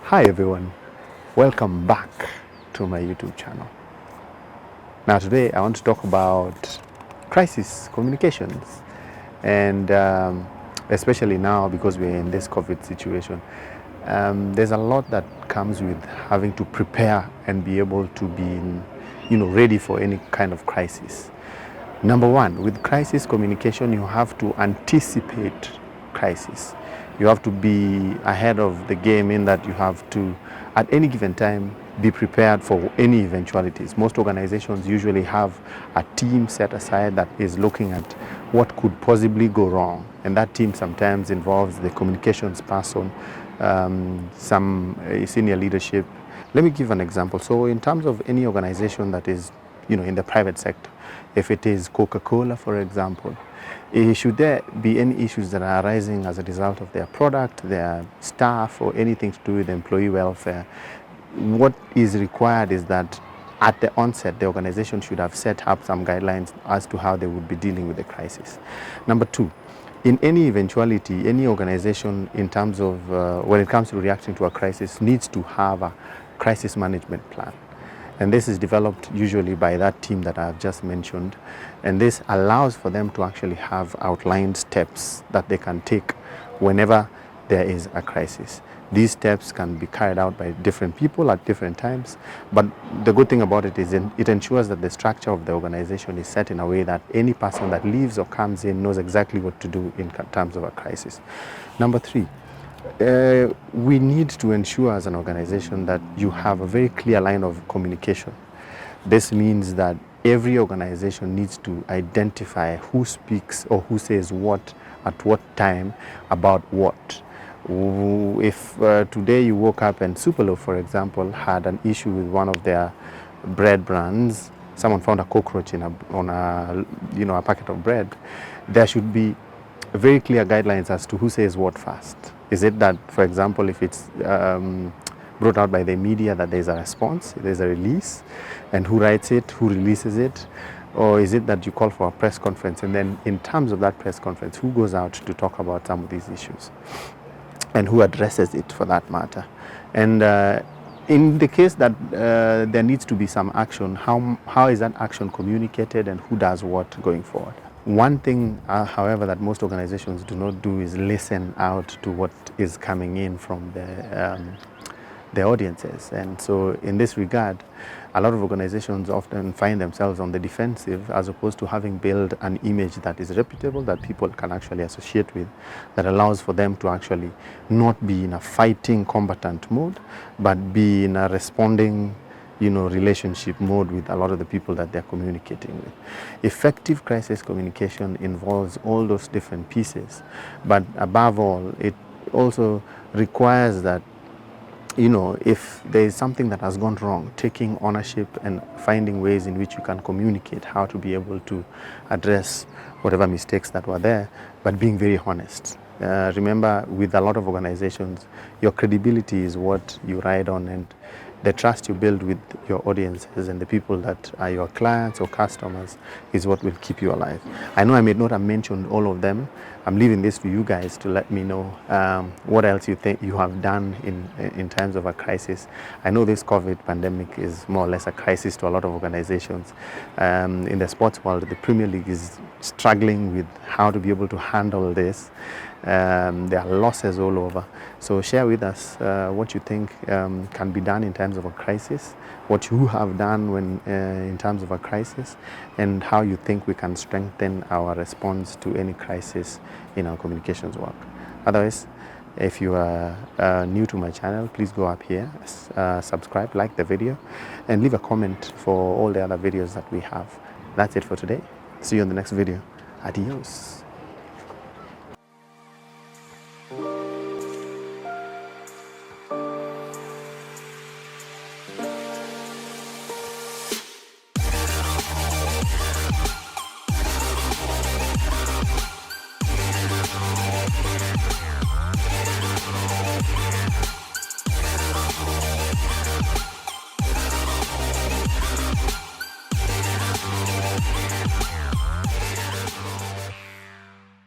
Hi everyone, welcome back to my YouTube channel. Now today I want to talk about crisis communications, and especially now because we're in this COVID situation, there's a lot that comes with having to prepare and be able to be ready for any kind of crisis. Number one, with crisis communication, you have to anticipate crisis. You have to be ahead of the game in that you have to, at any given time, be prepared for any eventualities. Most organizations usually have a team set aside that is looking at what could possibly go wrong. And that team sometimes involves the communications person, some senior leadership. Let me give an example. So in terms of any organization that is in the private sector, if it is Coca-Cola, for example, should there be any issues that are arising as a result of their product, their staff, or anything to do with employee welfare, what is required is that at the onset, the organization should have set up some guidelines as to how they would be dealing with the crisis. Number two, in any eventuality, any organization, in terms of when it comes to reacting to a crisis, needs to have a crisis management plan. And this is developed usually by that team that I've just mentioned. And this allows for them to actually have outlined steps that they can take whenever there is a crisis. These steps can be carried out by different people at different times. But the good thing about it is it ensures that the structure of the organization is set in a way that any person that leaves or comes in knows exactly what to do in terms of a crisis. Number three, we need to ensure as an organization that you have a very clear line of communication. This means that every organization needs to identify who speaks or who says what at what time about what. If today you woke up and Superloaf, for example, had an issue with one of their bread brands, someone found a cockroach on a packet of bread, there should be very clear guidelines as to who says what first. Is it that, for example, if it's brought out by the media, that there's a response, there's a release, and who writes it, who releases it? Or is it that you call for a press conference, and then in terms of that press conference, who goes out to talk about some of these issues? And who addresses it, for that matter? And in the case that there needs to be some action, how is that action communicated, and who does what going forward? One thing, however, that most organizations do not do is listen out to what is coming in from the audiences. And so in this regard, a lot of organizations often find themselves on the defensive, as opposed to having built an image that is reputable, that people can actually associate with, that allows for them to actually not be in a fighting combatant mode, but be in a responding relationship mode with a lot of the people that they're communicating with. Effective crisis communication involves all those different pieces, but above all, it also requires that if there is something that has gone wrong, taking ownership and finding ways in which you can communicate how to be able to address whatever mistakes that were there, but being very honest. Remember, with a lot of organizations, your credibility is what you ride on, and the trust you build with your audiences and the people that are your clients or customers is what will keep you alive. I know I may not have mentioned all of them. I'm leaving this to you guys to let me know what else you think you have done in terms of a crisis. I know this COVID pandemic is more or less a crisis to a lot of organizations. In the sports world, the Premier League is struggling with how to be able to handle this. There are losses all over. So share with us what you think can be done in terms of a crisis, what you have done when in terms of a crisis, and how you think we can strengthen our response to any crisis in our communications work. Otherwise, if you are new to my channel, please go up here, subscribe, like the video, and leave a comment for all the other videos that we have. That's it for today. See you in the next video. Adios.